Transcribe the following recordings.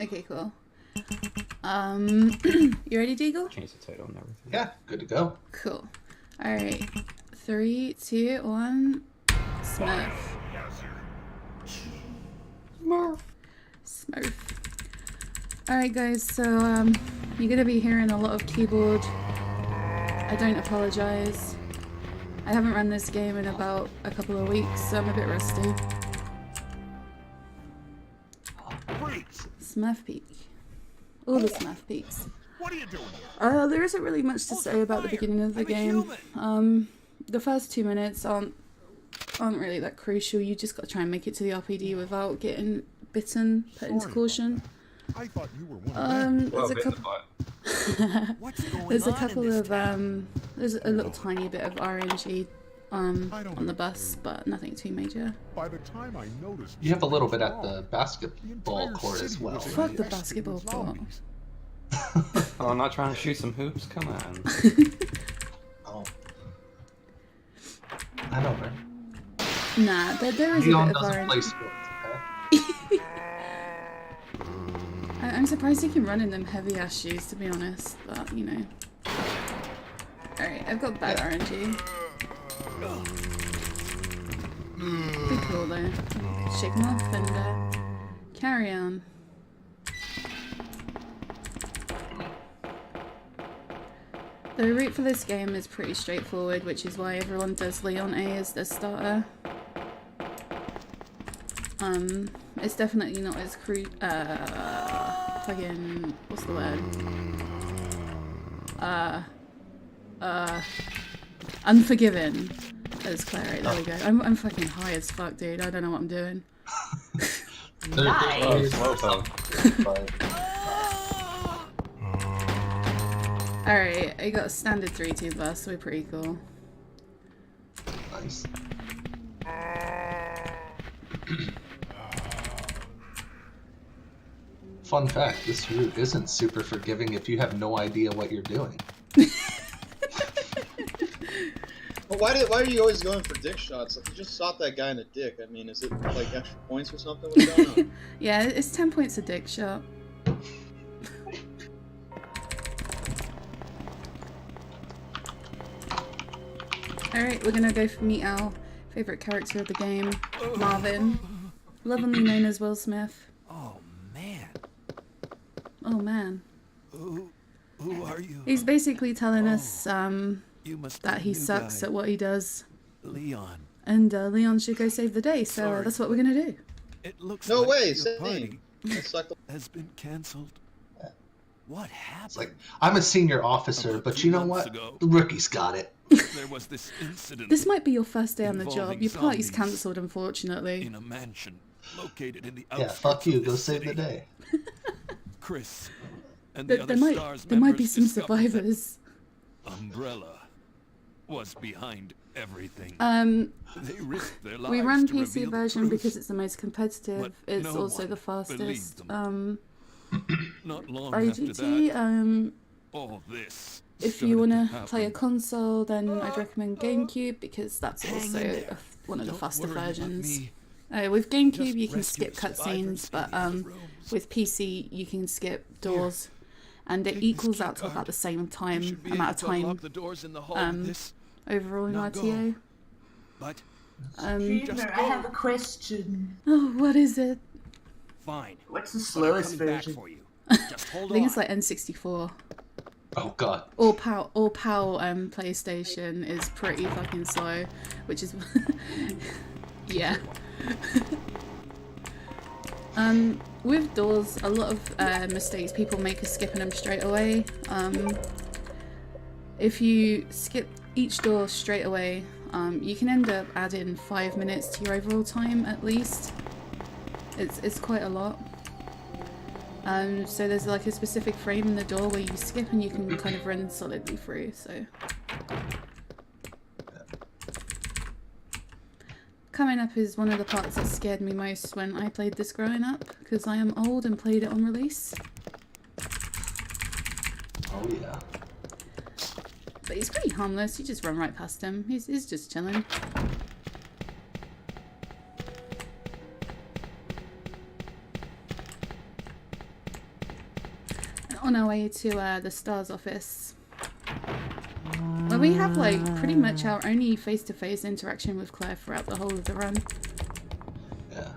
Okay, cool. You ready, Deagle? Change the title and everything. Yeah, good to go. Cool. Alright. 3, 2, 1. Smurf. Smurf. Alright guys, so you're gonna be hearing a lot of keyboard. I don't apologise. I haven't run this game in about a couple of weeks, so I'm a bit rusty. Smurf Peak. All the Smurf Peaks. What are you doing here? There isn't really much to say about the beginning of the game. The first 2 minutes aren't really that crucial. You just got to try and make it to the RPD without getting bitten, put into caution. I thought you were one of them. There's a couple. What's going There's a on in couple this of there's a little tiny bit of RNG on the bus, but nothing too major. By the time I noticed, You have a little bit at the basketball court as well. Fuck Right? the basketball court. Oh, I'm not trying to shoot some hoops. Come on. Oh. I know, man. Nah, there is a Leon bit of doesn't play RNG. sports, okay? I'm surprised you can run in them heavy ass shoes, to be honest, but you know. Alright, I've got bad RNG. Pretty cool though. Shake them off and carry on. The route for this game is pretty straightforward, which is why everyone does Leon A as their starter. It's definitely not as fucking, what's the word? Unforgiving as Clary. There we go. I'm fucking high as fuck, dude. I don't know what I'm doing. Oh, slowpoke. Alright, I got a standard 3-2 bus, so we're pretty cool. Nice. Fun fact, this route isn't super forgiving if you have no idea what you're doing. Well, why are you always going for dick shots? Like, you just shot that guy in the dick. I mean, is it like extra points or something? What's going on? Yeah, it's 10 points a dick shot. Alright, we're gonna go for meet our favourite character of the game, Marvin. Lovingly known as Will Smith. Oh man, Oh man. who are you? He's basically telling us You must that he sucks at what he does. Leon. And Leon should go save the day, so Sorry. that's what we're gonna do. It looks No like way, your same. party I sucked. has been cancelled. What happened? It's like, I'm a senior officer, About but 2 you know months what? ago. The rookie's got it. There was this incident This might be your first day on the job. Involving Your party's zombies. cancelled, unfortunately. in a mansion located in the Yeah, outskirts fuck you. of Go this save the city. day. Chris and the There other stars might be members some discovered that survivors. Umbrella was behind everything. They risked their lives We run to PC reveal the version truth. because it's the most competitive. But It's no also one the believed fastest. Not long after OGT, that, all this if you want started to play a happen. console, then I'd recommend GameCube because that's Hang also in there. one of the Don't faster worry about versions. me. With GameCube, Just you can rescue skip the cutscenes, survivors but in the other rooms. with PC, you can skip doors, and it Take this equals key out to card. about the same You time should be amount able of to time unlock the doors in the hall with this, overall in Now go. RTO. but Dreamer, I have a question. Oh, what is it? fine. What's the But I'm slowest coming back version? for you. Just hold I think on. it's like N64. Oh, God. All PAL PlayStation is pretty fucking slow, which is yeah. With doors, a lot of mistakes people make is skipping them straight away. If you skip each door straight away, you can end up adding 5 minutes to your overall time at least. It's quite a lot. So there's like a specific frame in the door where you skip and you can kind of run solidly through, so. Coming up is one of the parts that scared me most when I played this growing up, because I am old and played it on release. Oh, yeah. But he's pretty harmless, you just run right past him, he's just chilling. on our way to the STARS office, where we have like pretty much our only face-to-face interaction with Claire throughout the whole of the run. Yeah.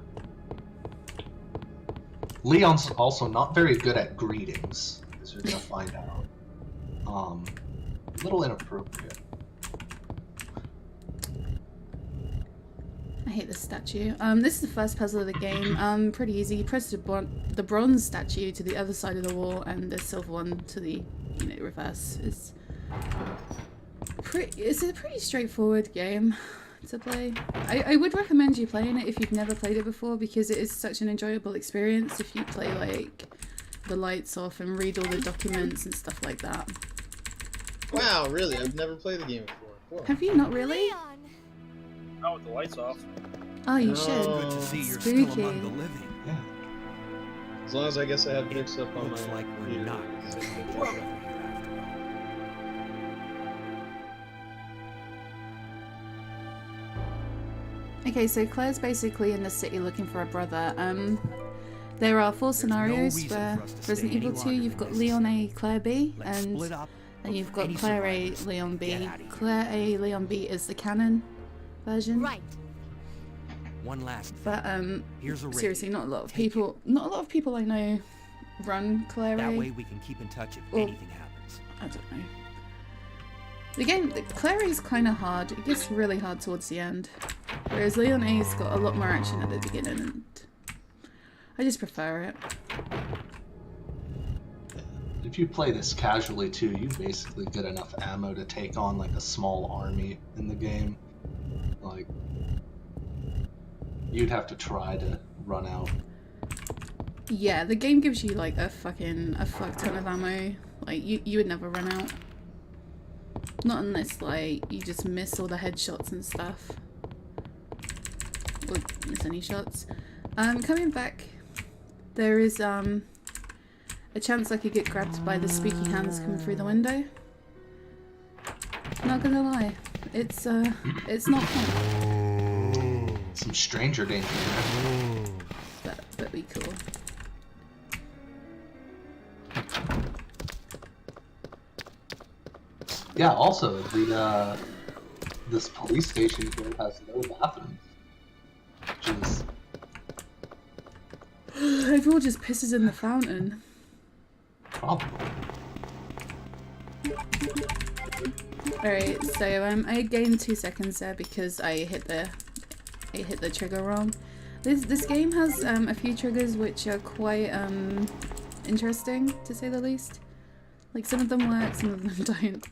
Leon's also not very good at greetings, as you're gonna find out. A little inappropriate. I hate this statue. This is the first puzzle of the game. Pretty easy. You press the bronze statue to the other side of the wall, and the silver one to the, reverse. It's a pretty straightforward game to play. I would recommend you playing it if you've never played it before, because it is such an enjoyable experience if you play like the lights off and read all the documents and stuff like that. Wow, really? I've never played the game before. Cool. Have you not really? Not with the lights off. Oh, you No. should. Good to see you're Spooky. still among the living. Yeah. As long as I guess I have mixed up on Looks my like we're computer. not visiting each other hereafter. Okay, so Claire's basically in the city looking for a brother. There are 4 scenarios reason where for us to Resident stay Evil any 2 longer you've in got this. Leon A, Claire B, Let's split up. and you've got Any Claire A, survivors. Leon B. Get outta here. Claire A, Leon B is the canon version. Right. One last thing. But Here's a radio. seriously, not a lot of Take people I know run Claire That A. way we can keep in touch if Well, anything happens. I don't know. The game, Claire is kind of hard. It gets really hard towards the end. Whereas Leon A's got a lot more action at the beginning, and I just prefer it. If you play this casually too, you basically get enough ammo to take on like a small army in the game. Like, you'd have to try to run out. Yeah, the game gives you like a fuck ton of ammo. Like you would never run out. Not unless like you just miss all the headshots and stuff. Or miss any shots. Coming back, there is a chance I could get grabbed by the spooky hands coming through the window. Not gonna lie, it's not fun, Some stranger danger. but be cool. Yeah. Also, this police station here has no bathrooms, which is Everyone just pisses in the fountain. probably. Alright, so I gained 2 seconds there because I hit the trigger wrong. This game has a few triggers which are quite interesting, to say the least. Like, some of them work, some of them don't.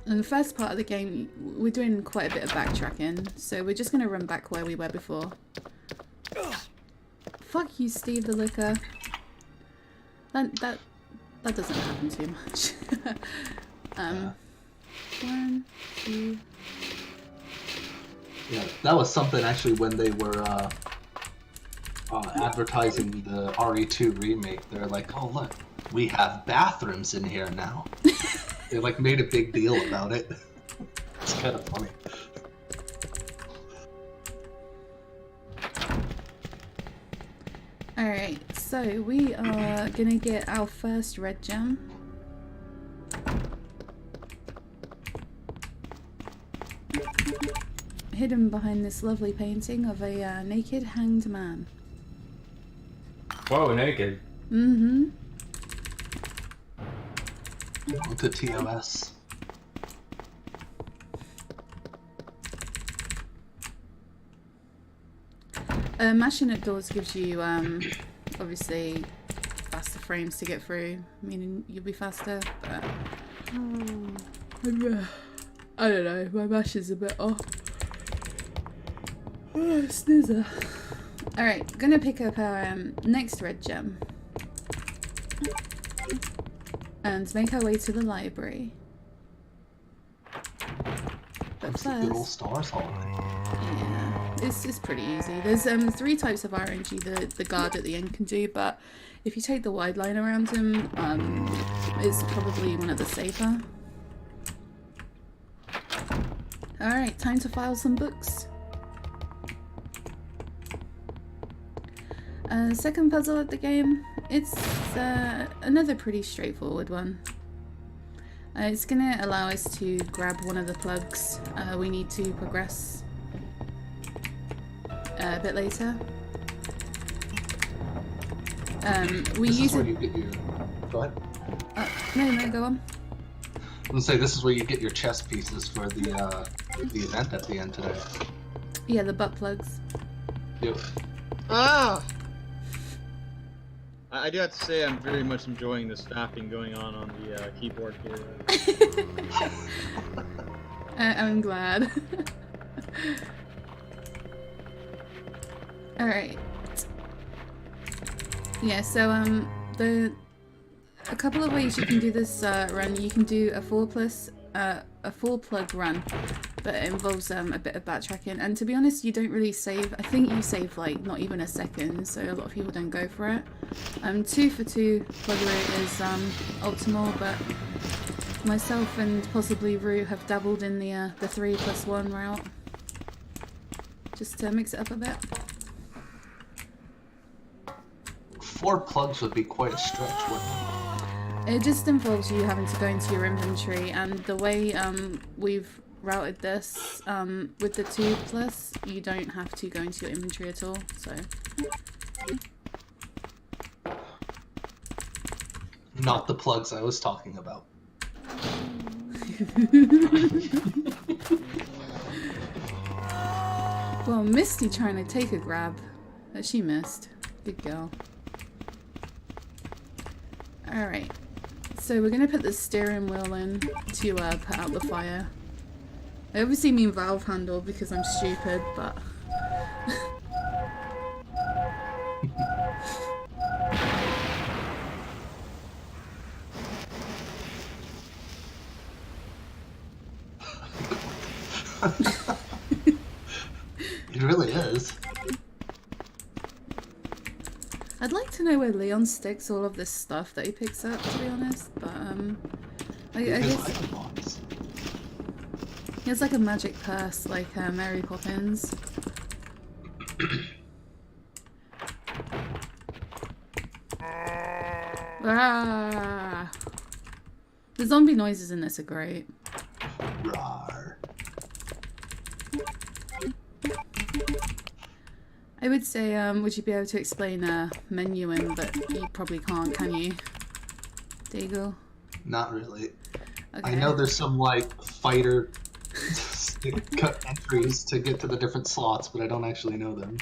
In the first part of the game, we're doing quite a bit of backtracking, so we're just gonna run back where we were before. Fuck you, Steve the Licker. That doesn't happen too much. 1, 2. Yeah, that was something actually when they were advertising the RE2 remake. They're like, "Oh look, we have bathrooms in here now." They like made a big deal about it. It's kind of funny. Alright, so we are gonna get our first red gem. Hidden behind this lovely painting of a naked hanged man. Whoa, naked. Mm-hmm. Welcome to TOS. Mashing at doors gives you, obviously, faster frames to get through, meaning you'll be faster, but... I don't know, my mash is a bit off. Oh, snoozer. Alright, gonna pick up our next red gem. And make our way to the library. But It's the good old first... Stars Hall. Yeah, it's pretty easy. There's 3 types of RNG the guard at the end can do, but if you take the wide line around him, it's probably one of the safer. Alright, time to file some books. Second puzzle of the game it's another pretty straightforward one. It's gonna allow us to grab one of the plugs we need to progress a bit later. We This is use where it. you get your. Go ahead. No, go on. I'm gonna say this is where you get your chess pieces for the event at the end today. Yeah, the butt plugs. Yep. Ah! I do have to say I'm very much enjoying this fapping going on the keyboard here. I'm glad. Alright. Yeah, so a couple of ways you can do this run. You can do a full plug run, but it involves a bit of backtracking, and to be honest you don't really save. I think you save like not even a second, so a lot of people don't go for it. 2 for 2 plug route is optimal, but myself and possibly Rue have dabbled in the 3+1 route just to mix it up a bit. 4 plugs would be quite a stretch, wouldn't it? It just involves you having to go into your inventory, and the way we've routed this with the 2+, you don't have to go into your inventory at all, so... Not the plugs I was talking about. Well, Misty trying to take a grab, but she missed. Good girl. Alright, so we're gonna put the steering wheel in to put out the fire. I obviously mean valve handle because I'm stupid, but... It really is. I'd like to know where Leon sticks all of this stuff that he picks up, to be honest, but I guess he has like a magic purse like Mary Poppins. Ah! The zombie noises in this are great. Rawr. I would say, would you be able to explain menuing, but you probably can't, can you? Deagle? Not really. Okay. I know there's some like fighter cut entries to get to the different slots, but I don't actually know them.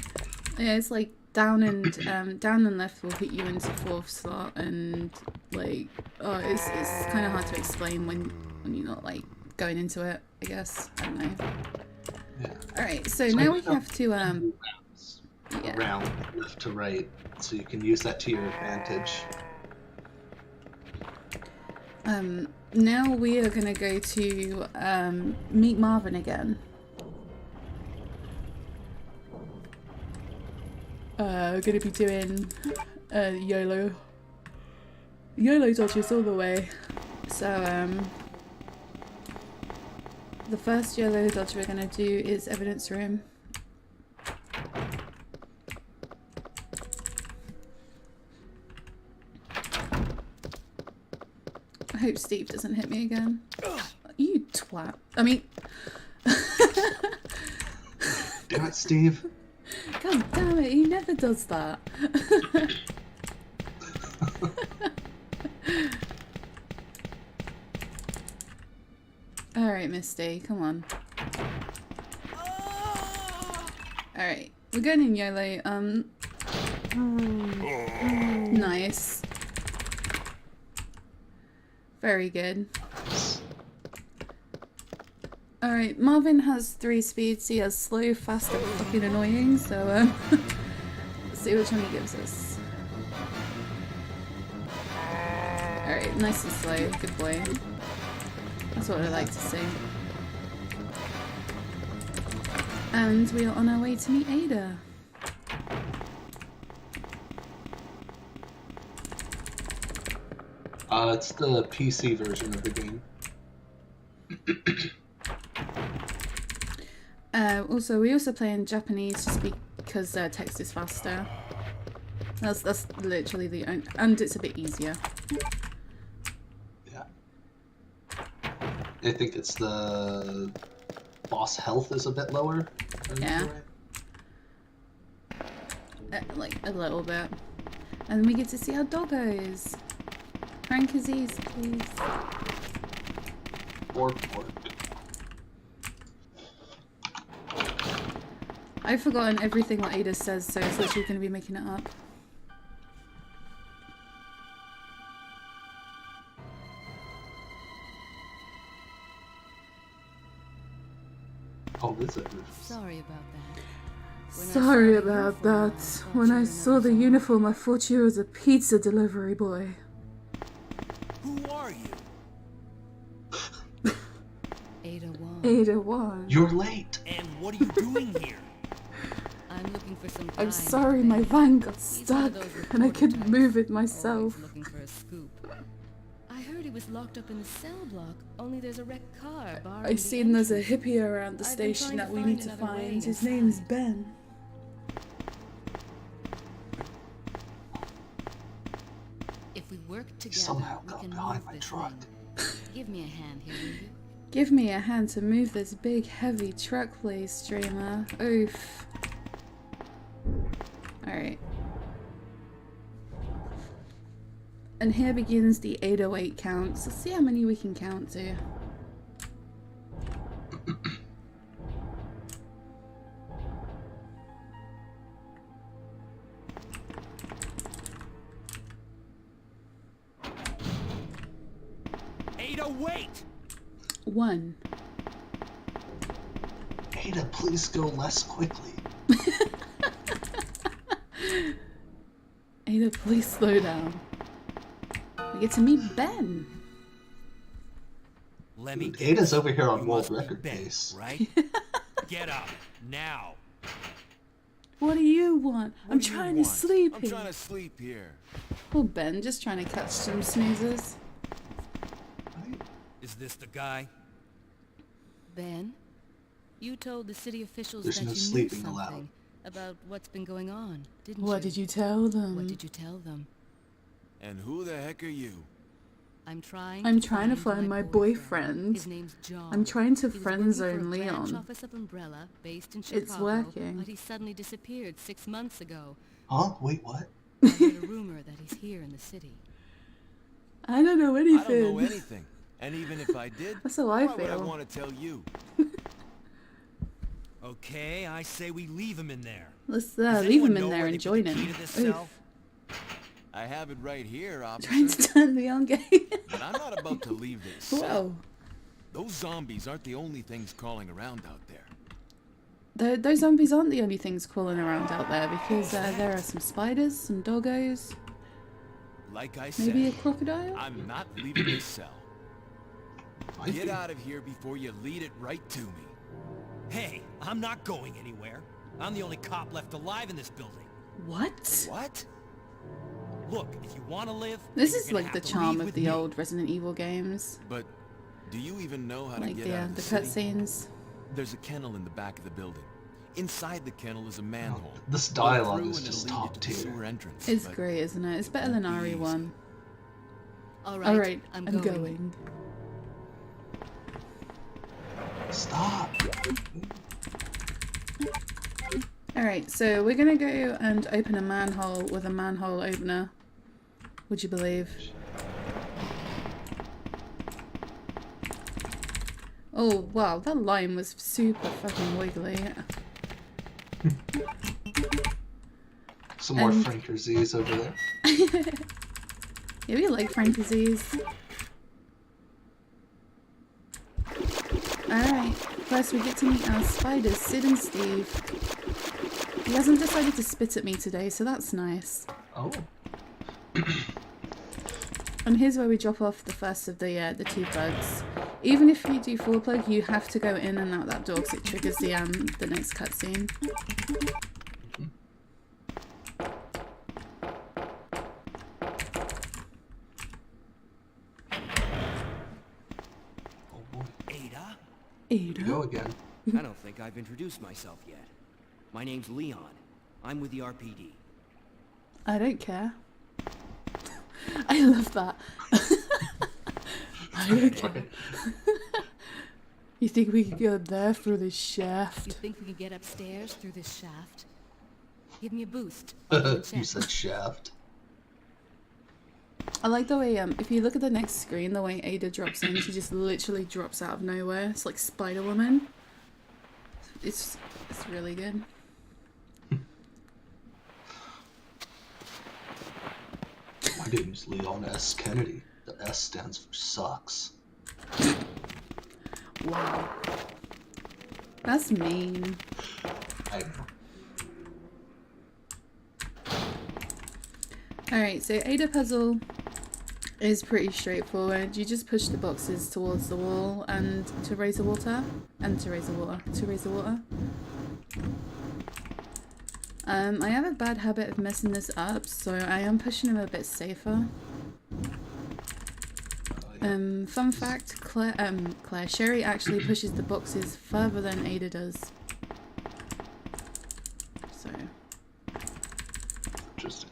Yeah, it's like down and left will put you into 4th slot, and like, oh, it's kind of hard to explain when you're not like going into it, I guess. I don't know. Yeah. Alright, so now we have to, yeah. Around left to right, so you can use that to your advantage. Now we are gonna go to, meet Marvin again. We're gonna be doing, YOLO dodges all the way. So, the first YOLO dodge we're gonna do is evidence room. I hope Steve doesn't hit me again. You twat. I mean... Damn it, Steve. God damn it, he never does that. Alright, Misty, come on. Alright, we're going in YOLO. Nice. Very good. Alright, Marvin has 3 speeds. He has slow, fast, and fucking annoying, so let's see which one he gives us. Alright, nice and slow. Good boy. That's what I like to see. And we are on our way to meet Ada. It's the PC version of the game. Also, we also play in Japanese just because text is faster. That's literally the only, and it's a bit easier. Yeah. I think it's the boss health is a bit lower. Yeah. Like a little bit. And we get to see our doggos. Frank-Aziz, please. Pork. I've forgotten everything that Ada says, so it's literally going to be making it up. Oh, this is Sorry about that. Sorry about that. When I saw the uniform, I thought you was a pizza delivery boy. Who are you? Ada Wong. Ada Wong. You're late. And what are you doing here? I'm looking for some. I'm sorry, my van got stuck, and I couldn't move it myself. Looking for a scoop. I heard he was locked up in the cell block. Only there's a wrecked car. I've seen there's a hippie around the station that we need to find. His name's Ben. If we work together, Somehow we got can behind move my this truck. thing. Give me a hand here, will you? Give me a hand to move this big, heavy truck, please, streamer. Oof. Alright. And here begins the 808 count. So see how many we can count to. Ada, wait! 1. Ada, please go less quickly. Ada, please slow down. We get to meet Ben. Let me Dude, guess. Ada's over here on You world must be record Ben, pace. right? Get up now. What do you want? I'm What do you trying to want? sleep I'm here. trying to sleep here. Poor Ben, just trying to catch some snoozes. Is this the guy? Ben, you told the city officials There's that no you knew sleeping something allowed. about what's been going on, didn't you? What did you tell them? What did you tell them? And who the heck are you? I'm trying to find my boyfriend. His name's John. I'm trying to He was friend working zone for a branch Leon. office of Umbrella based in Chicago, It's working. but he suddenly disappeared 6 months ago. Huh? Wait, what? I heard a rumor that he's here in the city. I don't know I anything. don't know anything. And even if I did, That's how I why would I feel. want to tell you? Okay, I say we leave him in there. Let's Does leave anyone him in know there where and they put join the key him. to this Oof. cell? I have it right here, Trying officer. to turn Leon gay. But I'm not about to leave this cell. Whoa. Those zombies aren't the only things crawling around out there. Those zombies aren't the only things crawling around out there because there are some spiders, some doggos, Like I said, maybe a crocodile? I'm not leaving this cell. Might Get be. out of here before you lead it right to me. Hey, I'm not going anywhere. I'm the only cop left alive in this building. What? What? Look, if you want to live, This you're is gonna like the have to charm leave of with the me. old Resident Evil games. But do you even know how to Like get out of the city? cutscenes. There's a kennel in the back of the building. Inside the kennel is a manhole. This Go dialogue through is and just it'll lead top you to the tier. sewer entrance, It's but great, isn't it? It's better than Easy. RE1. All right, Alright, I'm I'm going. going. Stop. Alright, so we're gonna go and open a manhole with a manhole opener. Would you believe? Oh, wow, that line was super fucking wiggly. Some more And- Frank Z's over there. Yeah, we like Frank-Aziz. Alright, first we get to meet our spiders, Sid and Steve. He hasn't decided to spit at me today, so that's nice. Oh. And here's where we drop off the first of the 2 bugs. Even if you do full plug, you have to go in and out that door because it triggers the next cutscene. Oh boy. Ada? Here we go again. I don't think I've introduced myself yet. My name's Leon. I'm with the RPD. I don't care. I love that. I don't care. You think we could go up there through this You shaft? think we can get upstairs through this shaft? Give me a boost. You said shaft. I like the way, if you look at the next screen, the way Ada drops in, she just literally drops out of nowhere. It's like Spider-Woman. It's really good. My name's Leon S. Kennedy. The S stands for sucks. Wow. That's mean. I know. Alright, so Ada puzzle is pretty straightforward. You just push the boxes towards the wall and to raise the water. I have a bad habit of messing this up, so I am pushing them a bit safer. Fun fact, Sherry actually pushes the boxes further than Ada does. So. Interesting.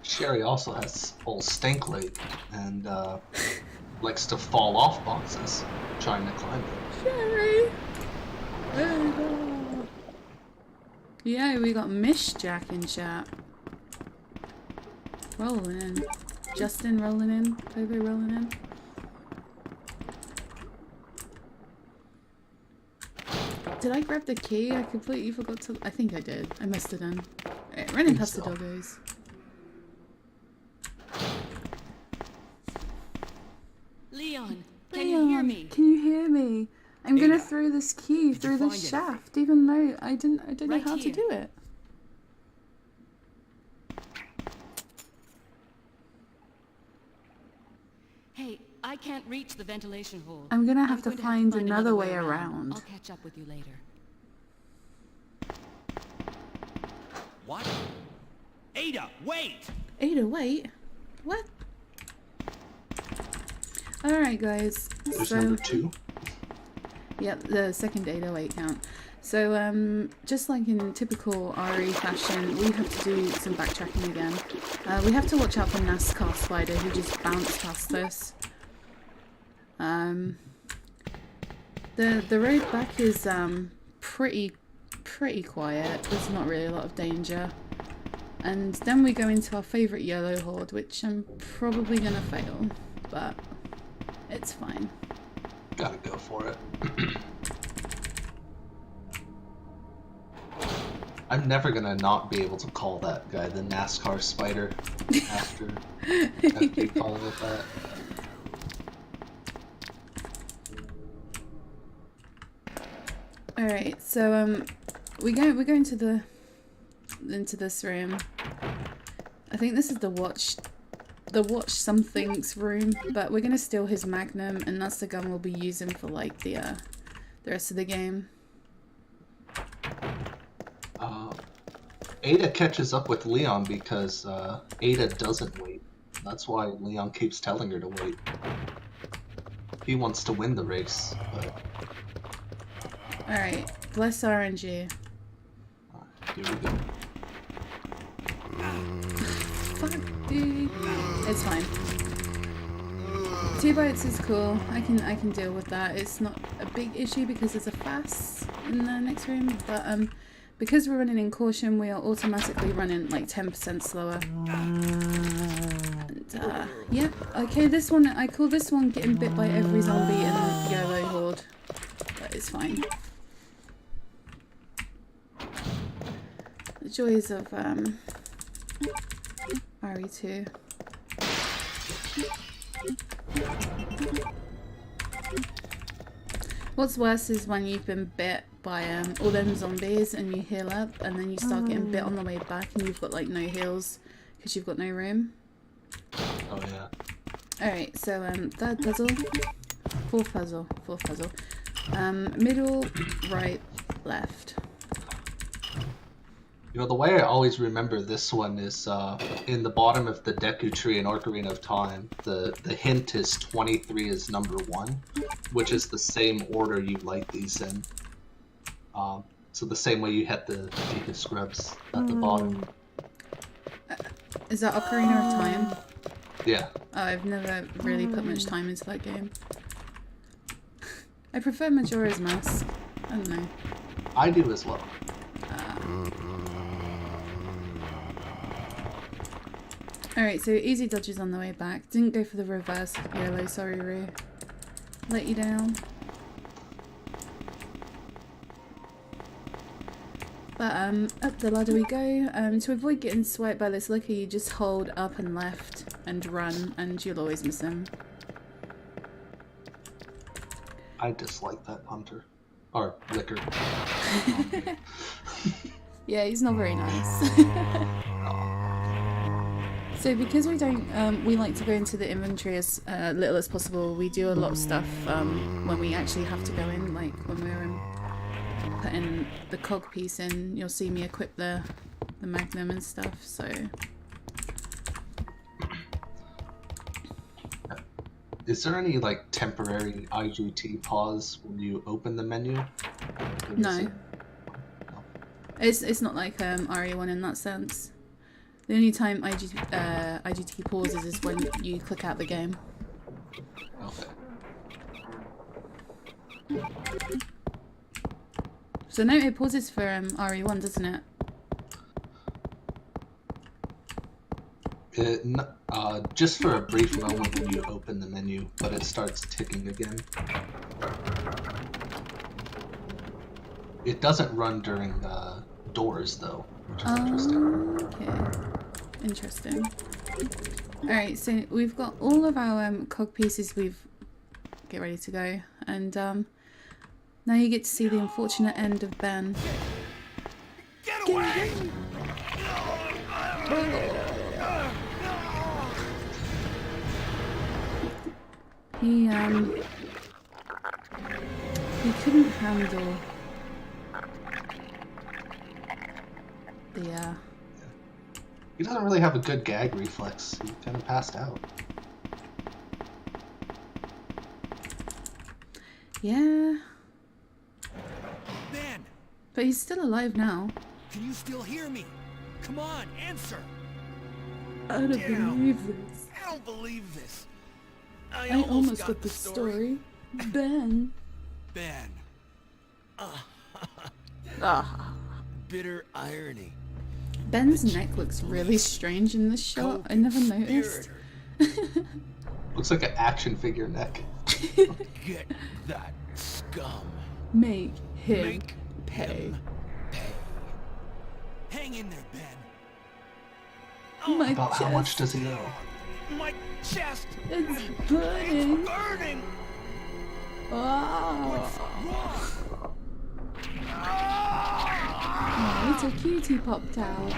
Sherry also has full stank leg and likes to fall off boxes trying to climb it. Sherry! Ada! Yeah, we got Mish Jack in chat. Rolling in. Justin rolling in. Pogo rolling in. Did I grab the key? I completely forgot to... I think I did. I must have done. Right, running past the doggos. Leon, can you hear me? Can you hear me? I'm gonna throw this key through the find shaft, even though I don't know Right how to here. do it. Hey, I can't reach the ventilation hole. I'm gonna have to going find another way around. I'll catch up with you later. What? Ada, wait! Ada, wait. What? Alright, guys. There's So, number 2. yep, the second 808 count. So, just like in typical RE fashion, we have to do some backtracking again. We have to watch out for NASCAR Spider, who just bounced past us. The road back is pretty quiet. There's not really a lot of danger. And then we go into our favourite yellow horde, which I'm probably gonna fail, but it's fine. Gotta go for it. I'm never gonna not be able to call that guy the NASCAR Spider after you call it that. Alright, so we go into this room. I think this is the watch something's room, but we're gonna steal his Magnum, and that's the gun we'll be using for like the rest of the game. Ada catches up with Leon because Ada doesn't wait. That's why Leon keeps telling her to wait. He wants to win the race, but... Alright, bless RNG. Here we go. Fuck, dude. It's fine. 2 bites is cool. I can deal with that. It's not a big issue because there's a fast in the next room, but because we're running in caution, we are automatically running like 10% slower. And, yeah, okay, this one, I call this one getting bit by every zombie in the YOLO horde, but it's fine. The joys of RE2. What's worse is when you've been bit by all them zombies and you heal up and then you start getting bit on the way back and you've got like no heals because you've got no room. Oh yeah. Alright, so third puzzle. Fourth puzzle. Middle, right, left. You know, the way I always remember this one is in the bottom of the Deku Tree in Ocarina of Time, the hint is 23 is number 1, which is the same order you light these in. So the same way you had the Deku Scrubs at the bottom. Is that Ocarina of Time? Yeah. Oh, I've never really put much time into that game. I prefer Majora's Mask. I don't know. I do as well. Alright, so easy dodges on the way back. Didn't go for the reverse YOLO, sorry Rue. Let you down. But up the ladder we go. To avoid getting swiped by this licker, you just hold up and left and run, and you'll always miss him. I dislike that hunter. Or liquor. Yeah, he's not very nice. So because we don't, we like to go into the inventory as little as possible. We do a lot of stuff when we actually have to go in, like when we're putting the cog piece in, you'll see me equip the magnum and stuff, so... Is there any, like, temporary IGT pause when you open the menu? Or is No. it- It's not like RE1 in that sense. The only time IGT pauses is when you click out the game. Okay. So no, it pauses for RE1, doesn't it? Just for a brief moment when you open the menu, but it starts ticking again. It doesn't run during doors, though, which is interesting. Okay. Interesting. Alright, so we've got all of our cog pieces get ready to go, and now you get to see the unfortunate end of Ben. Get away! He couldn't handle the He doesn't really have a good gag reflex. He kind of passed out. yeah, Ben, but he's still alive now. can you still hear me? Come on, answer! I don't Damn. believe this. I don't believe this. I almost got the story. Ben. Ben. Ah. Bitter irony. Ben's neck looks really strange in this shot. I never noticed. Looks like an action figure neck. Get that scum. Make him Make pay. him pay. Hang in there, Ben. My About chest how much does he owe? My chest is is burning. burning. Oh. Oh, little cutie popped out.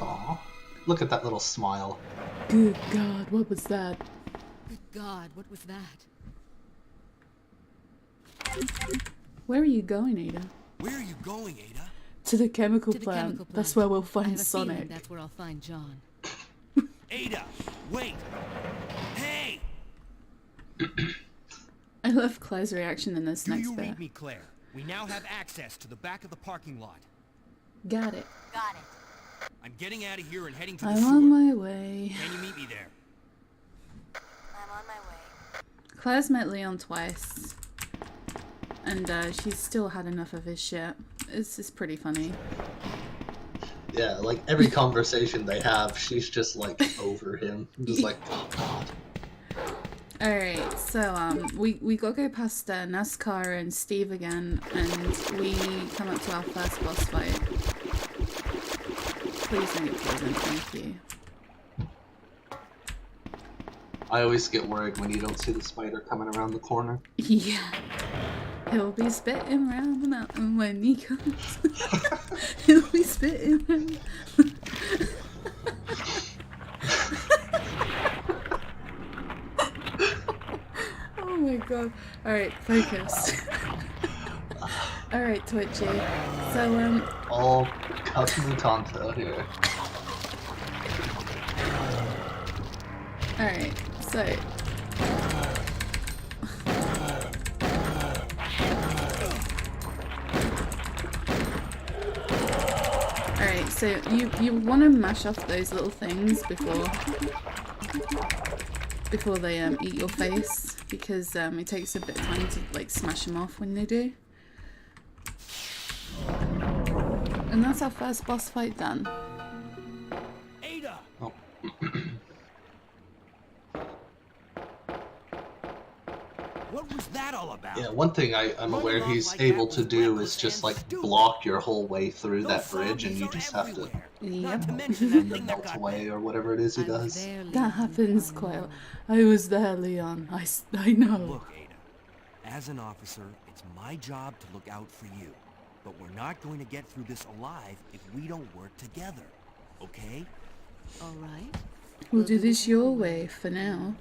Aw. Look at that little smile. Good God, what was that? Good God, what was that? Where are you going, Ada? Where are you going, Ada? To the chemical To the plant. chemical plant. That's where we'll I find have a feeling Sonic. that's where I'll find John. Ada, wait. Hey, I love Claire's reaction in this do next you bit. read me, Claire? We now have access to the back of the parking lot. Got it. Got it. I'm getting out of here and heading to the I'm sewer. on my way. Can you meet me there? I'm on my way. Claire's met Leon twice. And she's still had enough of his shit. It's just pretty funny. Yeah, like every conversation they have, she's just like over him. Just like, oh God. Alright, so we gotta go past NASCAR and Steve again, and we come up to our first boss fight. Please don't get poisoned, thank you. I always get worried when you don't see the spider coming around the corner. Yeah. He'll be spitting round the mountain when he comes. He'll be spitting round. Oh my god. Alright, focus. Alright, Twitchy. So, All cut mutanto here. alright, so. So you want to mash off those little things before they eat your face, because it takes a bit of time to like smash them off when they do. And that's our first boss fight done. Ada! Oh. What was that all about? Yeah, one thing I'm aware he's able to do is just like block your whole way through that bridge, and you just have to Yep. melt away or whatever it is he does. That happens quite. I was there, Leon. I know. Look, Ada, as an officer, it's my job to look out for you. But we're not going to get through this alive if we don't work together, okay? All right. We'll do this your way for now.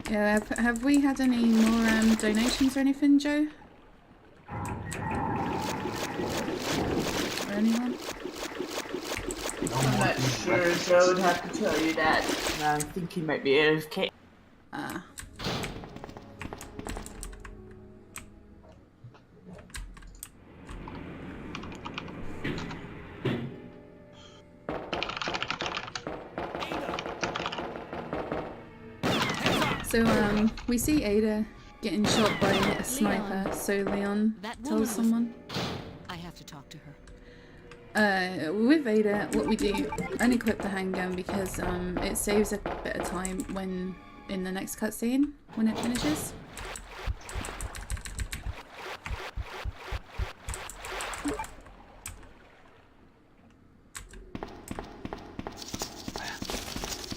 Yeah, have we had any more donations or anything, Joe? Or anyone? I'm not sure, so I would have to tell you that. I think he might be AFK. Ah. So we see Ada getting shot by a sniper. Leon. So Leon That woman tells was- someone. I have to talk to her. With Ada, what we do, unequip the handgun because it saves a bit of time when in the next cutscene when it finishes.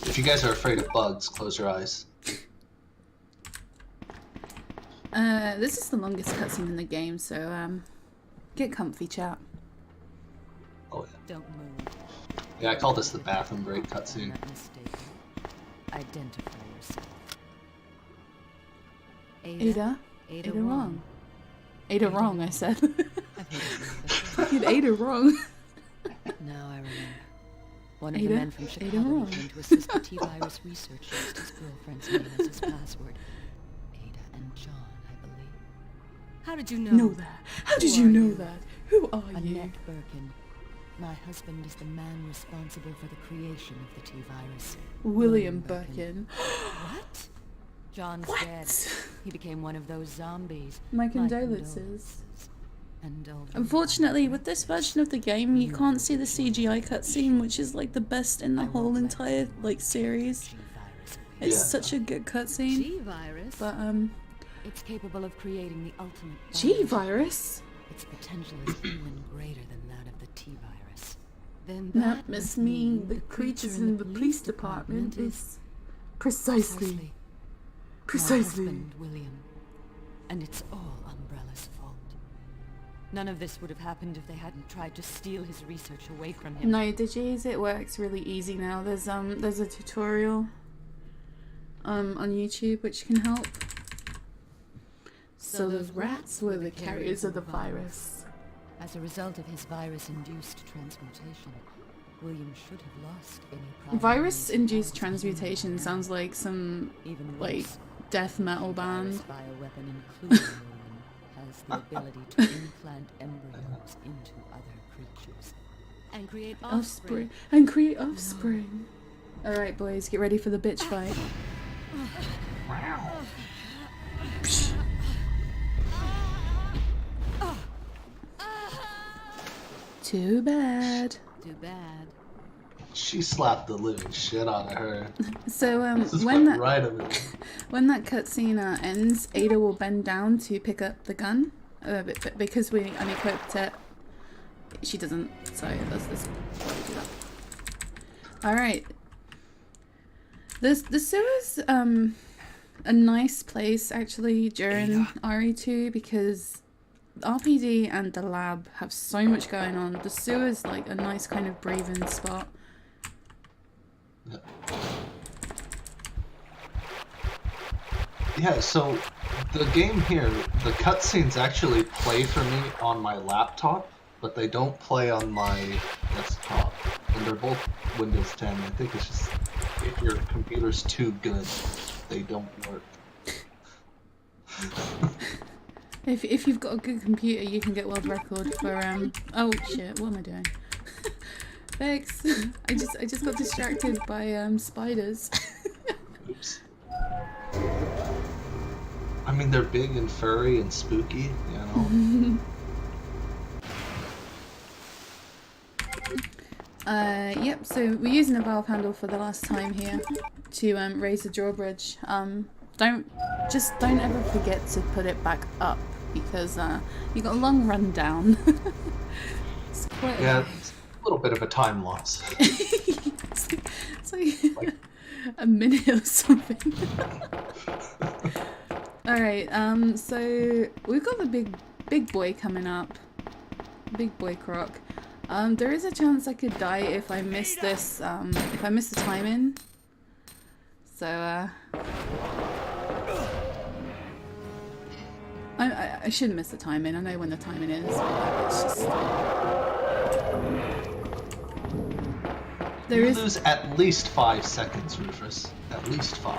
If you guys are afraid of bugs, close your eyes. This is the longest cutscene in the game, so get comfy, chat. Oh Don't move. yeah, I call this the bathroom break cutscene. Not mistaken. Identify yourself. Ada? Ada Ada Wong. wrong. Ada wrong, I said. I've heard of you before. Fucking Ada wrong. Now I remember. One of Ada? the men from Ada Chicago Wong. who came to assist the T-virus research used his girlfriend's name as his password. Ada and John, I believe. How did you Know that? How did Who you are know you? that? Who are you? Annette Birkin. My husband is the man responsible for the creation of the T-virus. William Birkin. What? John's dead. What? He became one of those zombies. My condolences. And although Unfortunately, with this version of the game, you can't see the CGI cutscene, which is like the best in the whole entire like series. G-virus It's Yeah. such a good cutscene. G-virus? But It's capable of creating the ultimate G virus. virus. Its potential is even greater than that of the T-virus. Then That must mean the creatures in the police department is precisely. My Precisely. husband, William. And it's all Umbrella's fault. None of this would have happened if they hadn't tried to steal his research away from him. No, Digis, it works really easy now. There's a tutorial on YouTube which can help. So those rats were the carriers of the virus. As a result of his virus-induced transmutation, William should have lost any primary Virus-induced powers transmutation sounds like some even like worse, death metal the band. virus bioweapon, including William, has the ability to implant embryos into other creatures and create Offspring and create offspring. All right, boys, get ready for the bitch fight. Too bad. Too bad. She slapped the living shit out of her. So This is when what that right of it. when that cutscene ends, Ada will bend down to pick up the gun. But because we unequipped it, she doesn't. So that's this. Do that. All right. The sewer's a nice place actually during RE2 because RPD and the lab have so much going on. The sewer's like a nice kind of breathing spot. Yeah, so the game here, the cutscenes actually play for me on my laptop, but they don't play on my desktop. And they're both Windows 10. I think it's just if your computer's too good, they don't work. If you've got a good computer, you can get world record for oh shit, what am I doing? Bex, I just got distracted by spiders. Oops. I mean, they're big and furry and spooky, you know? Yep, so we're using a valve handle for the last time here to raise the drawbridge. Don't ever forget to put it back up because you got a long run down. It's quite It's a little bit of a time loss. it's like a minute or something. Alright, so we've got the big boy coming up. Big boy croc. There is a chance I could die if I miss this, if I miss the timing. So, I shouldn't miss the timing. I know when the timing is, but it's just... You lose at least 5 seconds, Rufus. At least 5.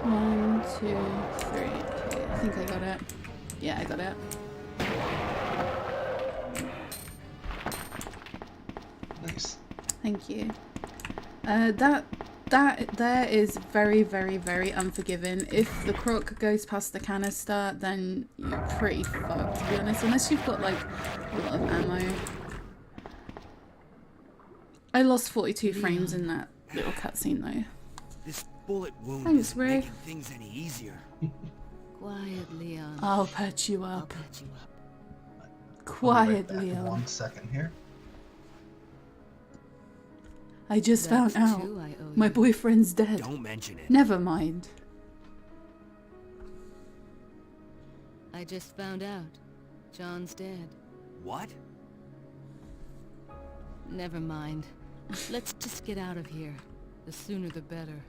1, 2, 3. Okay, I think I got it. Yeah, I got it. Nice. Thank you. That there is very, very, very unforgiving. If the croc goes past the canister, then you're pretty fucked, to be honest. Unless you've got like a lot of ammo. I lost 42 frames in that little cutscene though. This bullet wound Thanks, isn't Ray. making things any easier. Quiet, Leon. I'll patch you I'll up. patch you up. I'll be right Quiet, back in Leon. 1 second here. I just found That's out two I owe my you. boyfriend's dead. Don't mention it. Never mind. I just found out. John's dead. What? Never mind. Let's just get out of here. The sooner the better.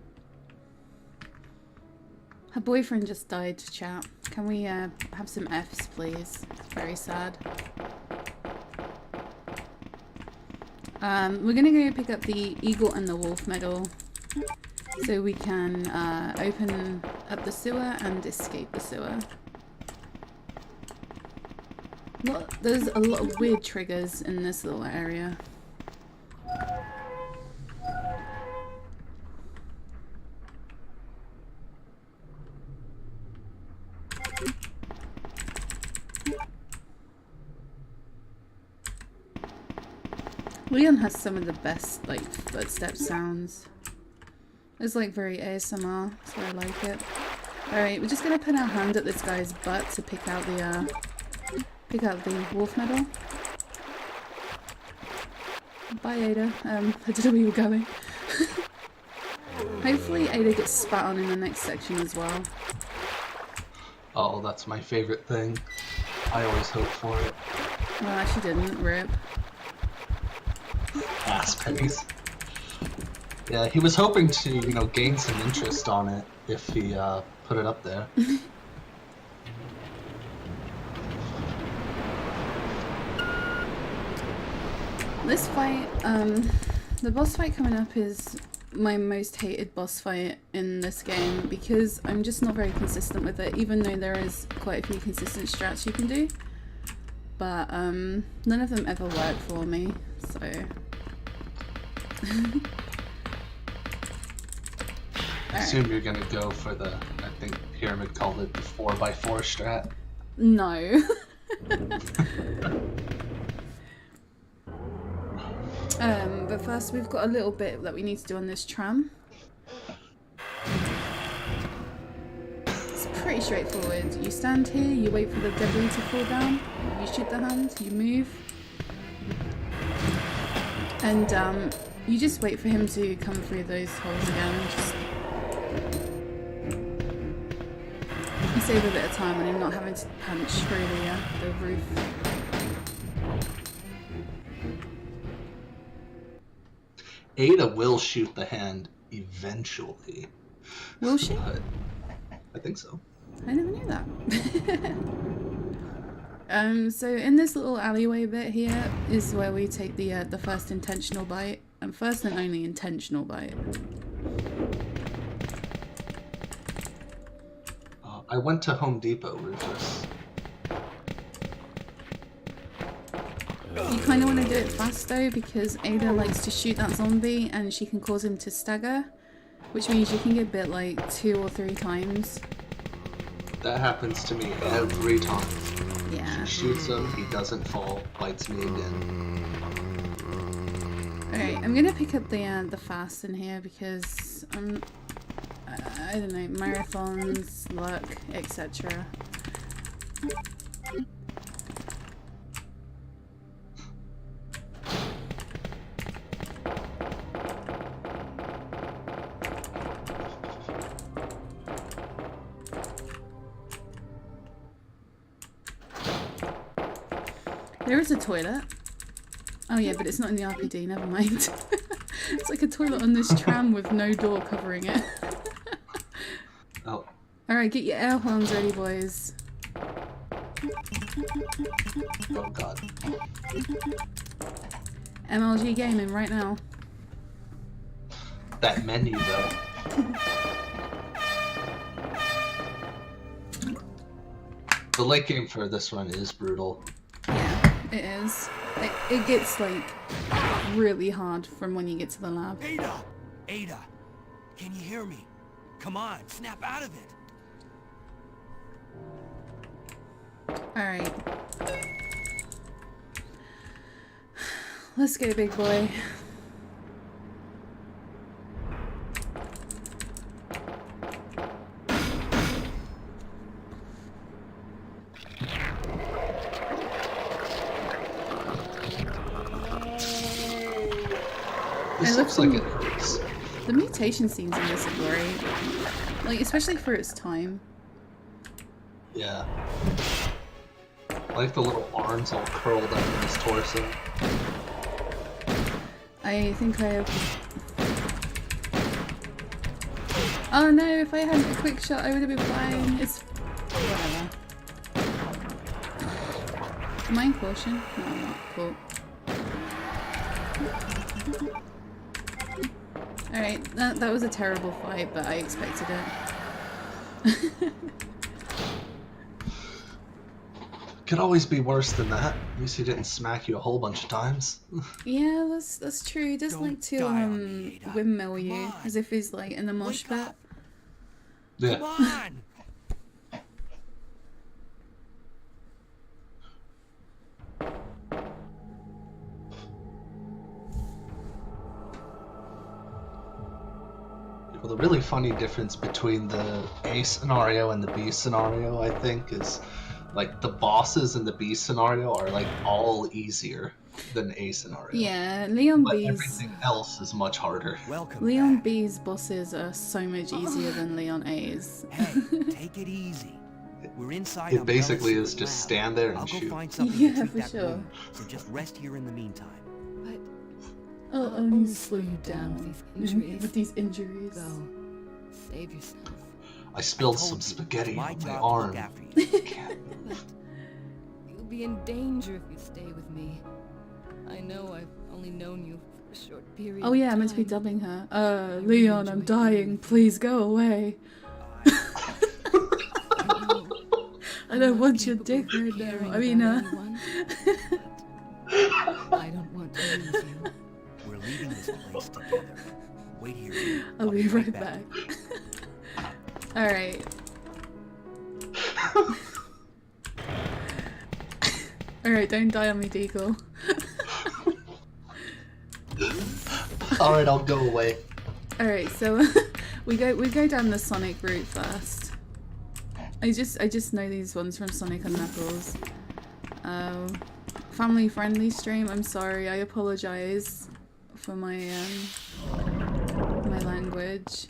Her boyfriend just died, chat. Can we have some Fs, please? It's very sad. We're gonna go pick up the Eagle and the Wolf medal so we can open up the sewer and escape the sewer. There's a lot of weird triggers in this little area. Leon has some of the best like footstep sounds. It's like very ASMR, so I like it. Alright, we're just gonna put our hand at this guy's butt to pick out the wolf medal. Bye Ada. I don't know where you were going. Hopefully Ada gets spat on in the next section as well. Oh, that's my favorite thing. I always hope for it. Well, she didn't. Rip. Ass pennies. Yeah, he was hoping to, you know, gain some interest on it if he put it up there. This fight, the boss fight coming up is my most hated boss fight in this game because I'm just not very consistent with it, even though there is quite a few consistent strats you can do. But none of them ever work for me, so... I assume you're gonna go for the, I think Pyramid called it the 4x4 strat. No. But first we've got a little bit that we need to do on this tram. It's pretty straightforward. You stand here, you wait for the debris to fall down, you shoot the hand, you move, and you just wait for him to come through those holes again. You save a bit of time and you're not having to punch through the roof. Ada will shoot the hand eventually. Will she? But I think so. I never knew that. So in this little alleyway bit here is where we take the first intentional bite, and first and only intentional bite. I went to Home Depot, Rufus. You kind of want to do it fast though, because Ada likes to shoot that zombie and she can cause him to stagger, which means you can get bit like 2 or 3 times. That happens to me every time. Yeah. She shoots him, he doesn't fall, bites me again. Alright, I'm gonna pick up the fast in here because I don't know, marathons, luck, etc. There is a toilet. Oh yeah, but it's not in the RPD, never mind. It's like a toilet on this tram with no door covering it. Oh. Alright, get your air horns ready, boys. Oh god. MLG gaming right now. That menu though. The late game for this one is brutal. Yeah, it is. It gets like really hard from when you get to the lab. Ada! Ada! Can you hear me? Come on, snap out of it! Alright. Let's go, big boy. This looks like it hurts. The mutation scenes in this are great. Like, especially for its time. Yeah. I like the little arms all curled up in his torso. I think I have... Oh no, if I had a quick shot I would have been flying. It's... whatever. Am I in caution? No, I'm not. Cool. Alright, that was a terrible fight, but I expected it. Could always be worse than that. At least he didn't smack you a whole bunch of times. Yeah, that's true. He does Don't like to die on me, Ada. windmill Come you, on. as if he's like in the mosh Wake pit. up. Yeah. Come on! Well, the really funny difference between the A scenario and the B scenario, I think, is like the bosses in the B scenario are like all easier than A scenario. Yeah, Leon But B's everything else is much harder. Welcome Leon back. B's bosses are so much easier than Leon A's. Hey, take it easy. We're inside. It Umbrella's basically is secret just lab. stand there and I'll go shoot. find something Yeah, to treat for that sure. wound, so just rest here in the meantime. But I'll only slow you down with these injuries. with these injuries. go. Save yourself. I spilled Told some you, spaghetti my on my job to arm. look after you. But you'll be in danger if you stay with me. I know I've only known you for a short period. Oh yeah, of I'm meant to be time. dubbing her. really Leon, I'm enjoyed dying. you. Please go away. I know I I'm don't not want your capable dick of right now. caring I mean, about anyone, but I don't want to lose you. We're leaving this place together. Wait here. I'll be right back. Alright. Alright, don't die on me, Deagle. Alright, I'll go away. Alright, so we go down the Sonic route first. I just know these ones from Sonic and Knuckles. Family friendly stream, I'm sorry, I apologize for my my language.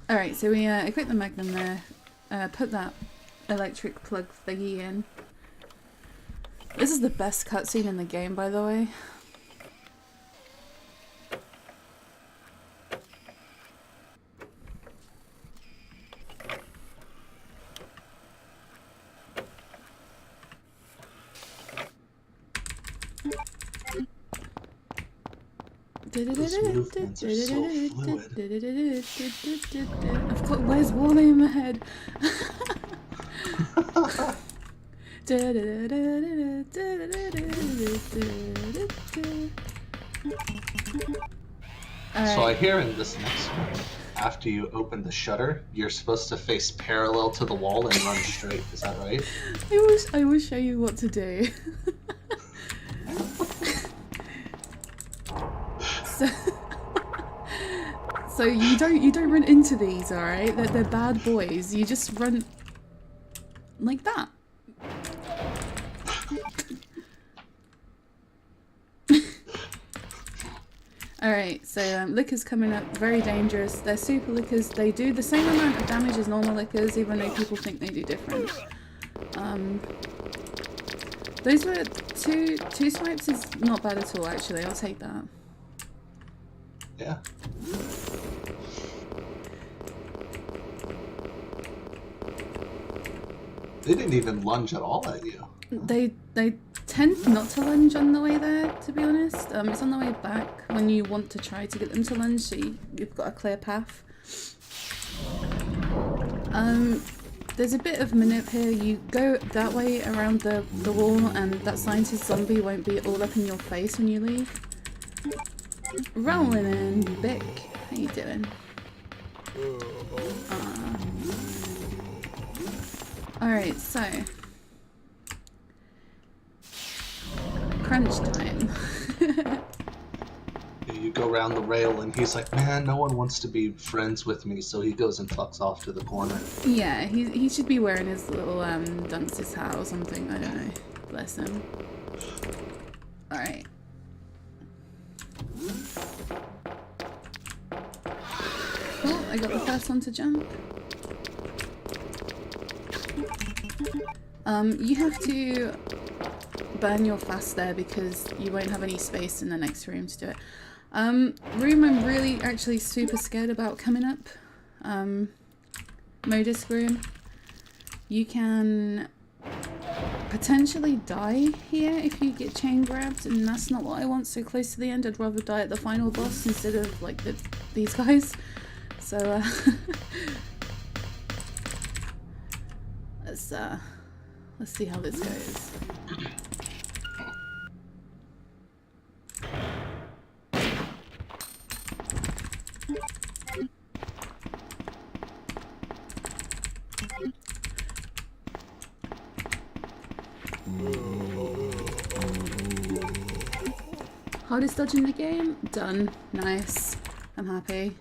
Alright, so we equip the Magnum there, put that electric plug thingy in. This is the best cutscene in the game, by the way. Those movements are so fluid. I've got Where's Wally in my head. So I hear in this next one, after you open the shutter, you're supposed to face parallel to the wall and run straight. Is that right? I will show you what to do. So you don't run into these, alright? They're bad boys. You just run like that. Alright, so lickers coming up, very dangerous. They're super lickers. They do the same amount of damage as normal lickers, even though people think they do different. Those were two swipes is not bad at all, actually. I'll take that. Yeah. They didn't even lunge at all at you. They tend not to lunge on the way there, to be honest. It's on the way back when you want to try to get them to lunge, so you've got a clear path. There's a bit of manip here. You go that way around the wall, and that scientist zombie won't be all up in your face when you leave. Rolling in, Bick. How you doing? Alright, so crunch time. You go around the rail and he's like, man, no one wants to be friends with me, so he goes and fucks off to the corner. Yeah, he should be wearing his little dunce's hat or something, I don't know. Bless him. Alright. Oh, I got the first one to jump. You have to burn your fast there because you won't have any space in the next room to do it. Room I'm really actually super scared about coming up. Modus room. You can potentially die here if you get chain grabbed, and that's not what I want so close to the end. I'd rather die at the final boss instead of like these guys. So let's see how this goes. Hardest dodge in the game? Done. Nice. I'm happy.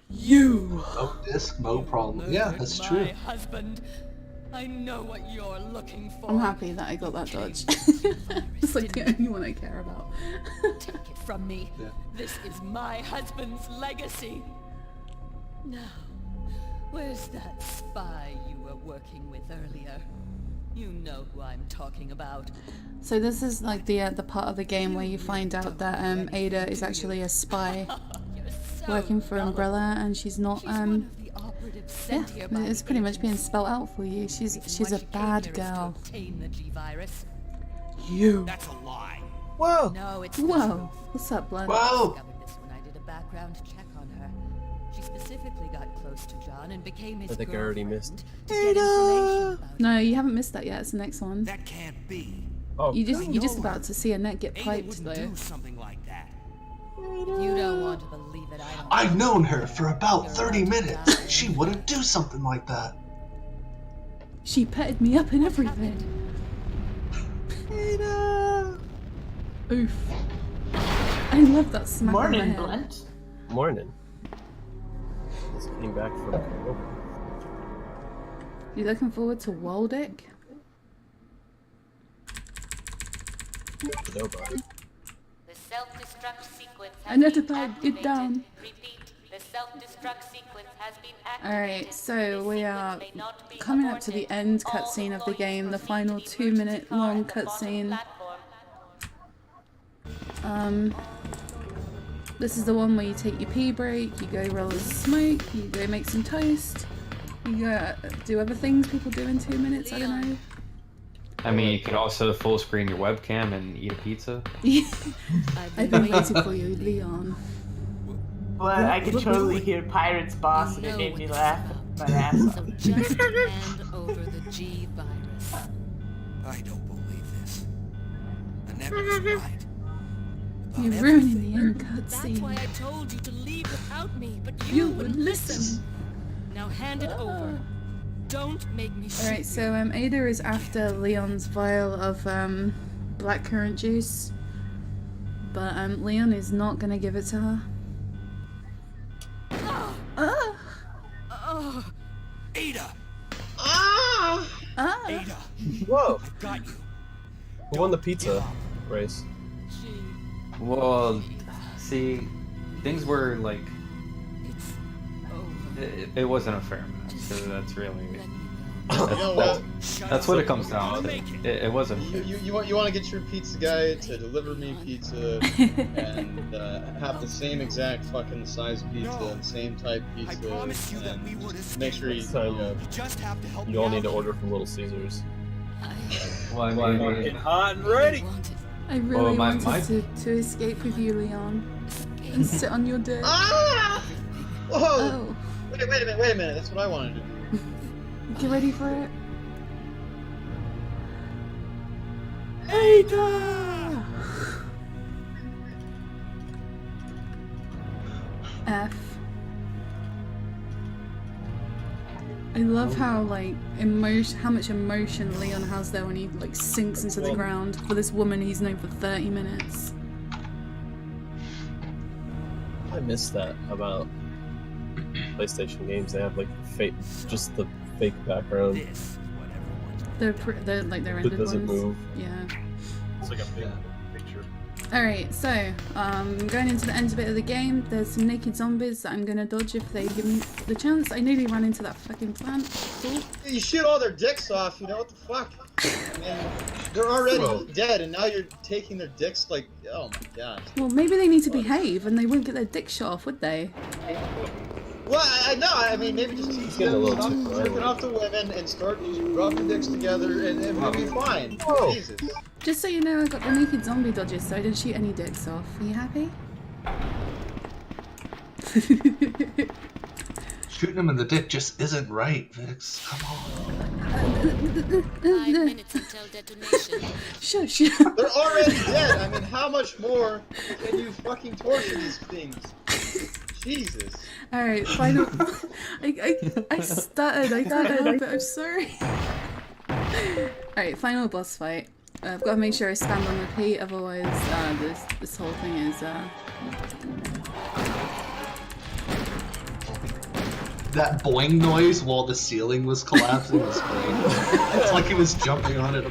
You! No disc, no problem. Yeah, that's true. My husband. I know what you're looking for. I'm happy that I got that dodge. It's like the only one I care about. Take it from me. Yeah. This is my husband's legacy. Now, where's that spy you were working with earlier? You know who I'm talking about. So this is like the part of the game where you find out that Ada is actually a spy working for Umbrella, and she's not yeah, it's pretty much being spelled out for you. She's a bad girl. You. That's a lie. Whoa! No, it's Whoa. What's up, Blood? Whoa! discovered this when I did a background check on her. She specifically got close to John and became his I think I already missed. girlfriend to get information about No, you haven't missed that yet. It's the next one. That can't be. Oh, You're just about to see Annette get Ada piped wouldn't though. do something like that. You don't want to believe it, I don't. I've known her for about 30 minutes. She wouldn't do something like that. She petted me up and everything. Oof. I love that smack on my Morning, head. Blunt. morning. Just came back from Cordova. You looking forward to Waldick? Cordova. The self-destruct sequence has Another been bag, get activated. down. Repeat, the self-destruct sequence has been activated. Alright, so The we sequence are may not be coming up to the aborted. end All cutscene of the employees game, the proceed final to the 2 minute emergency car long at the bottom cutscene. platform. This is the one where you take your pee break, you go roll a smoke, you go make some toast, you go do other things people do in 2 minutes, I don't know. I mean, you could also full screen your webcam and eat a pizza. I've been waiting for you, Leon. Well, I could totally hear Pirate's boss, and it made me laugh my ass off. So just hand over the G virus. I don't believe this. Annette was right. About You're everything. ruining the end That's why cutscene. I told you to leave without me, but You wouldn't would listen. Now hand it over. Don't make me shoot Alright, so Ada is after Leon's vial of blackcurrant juice. But Leon is not gonna give it to her. Ah! Oh, Ada! Ah! Ah! Ada! Whoa! I got you. Who won the pizza race? G. Well, see, things were like It's over. it wasn't a fair match, so that's really Let me go. You know what? that's what it comes down to. Make it. It wasn't. You want to get your pizza guy to deliver me pizza and have the same exact fucking size pizza No. and same type I pizza. promise you that and we would just escape make sure you. Next time, You just have to help me You all out need to here. order from Little Caesars. Well, I Fucking mean, hot and ready. Wanted I really my- wanted to escape with you, Leon. And sit on your dick. Ah! Whoa! Oh, Wait a minute. That's what I wanted to do. get ready for it. Ada! F. I love how like how much emotion Leon has there when he like sinks into the ground for this woman he's known for 30 minutes. I miss that about PlayStation games. They have like fake, just the fake background This is what everyone's They're like they're that rendered doesn't ones. move. Yeah. It's like a big picture. Alright, so going into the end bit of the game, there's some naked zombies that I'm gonna dodge if they give me the chance. I nearly ran into that fucking plant. Cool. You shoot all their dicks off. You know what the fuck? And they're already Whoa. dead, and now you're taking their dicks. Like, oh my god. Well, maybe they need to behave and they wouldn't get their dick shot off, would they? Well, I know. I mean, maybe just getting a little stop too jerking violent. off the women and start rubbing dicks together, and it'll be fine. Whoa. Jesus. Just so you know, I got the naked zombie dodges, so I didn't shoot any dicks off. Are you happy? Shooting him in the dick just isn't right, Vix. Come on. 5 minutes until detonation. Shush. They're already dead. I mean, how much more can you fucking torture these things? Jesus. Alright, final. I stuttered, but I'm sorry. Alright, final boss fight. I've got to make sure I stand on repeat, otherwise this whole thing is That boing noise while the ceiling was collapsing was great. It's like he was jumping on it.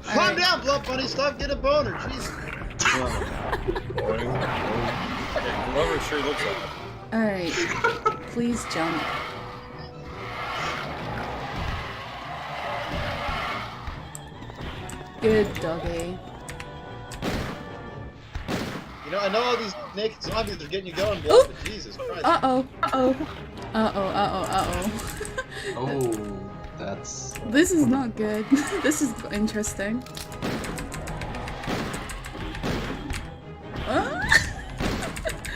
Calm down, Bluff Bunny. Stop getting a boner. Jesus. Yeah, Glover sure looks like it. Alright. Please jump. Good doggy. You know, I know all these naked zombies are getting you going, Bluff, but Jesus Christ. Uh-oh. Oh, that's. This is not good. This is interesting.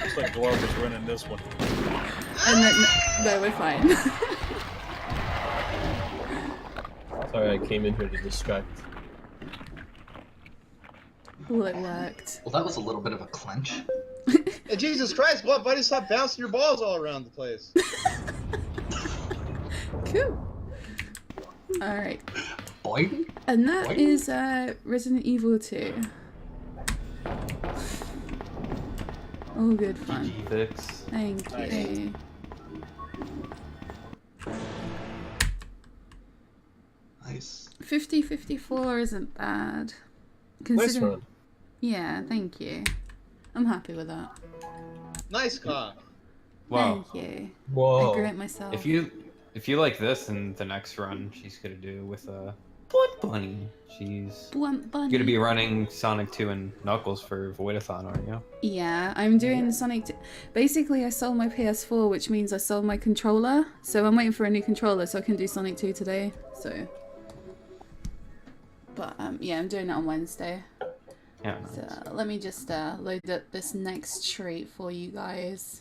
Looks like Glover's winning this one. And then, no, we're fine. Sorry, I came in here to distract. Well, it worked. Well, that was a little bit of a clench. Hey, Jesus Christ, Bluff Bunny, stop bouncing your balls all around the place. Cool. Alright. Boing? And that Boing. is Resident Evil 2. Oh, good fun. GG Vix. Thank you. Nice. 50-54 isn't bad. Nice run. Yeah, thank you. I'm happy with that. Nice cock. Wow. Thank you. I Whoa. grant myself. If you like this in the next run, she's gonna do with Blunt Bunny. She's Blunt Bunny. gonna be running Sonic 2 and Knuckles for Voidathon, aren't you? Yeah, I'm doing Sonic. Basically, I sold my PS4, which means I sold my controller. So I'm waiting for a new controller so I can do Sonic 2 today. So But yeah, I'm doing it on Wednesday. Yeah. Nice. So let me just load up this next trait for you guys.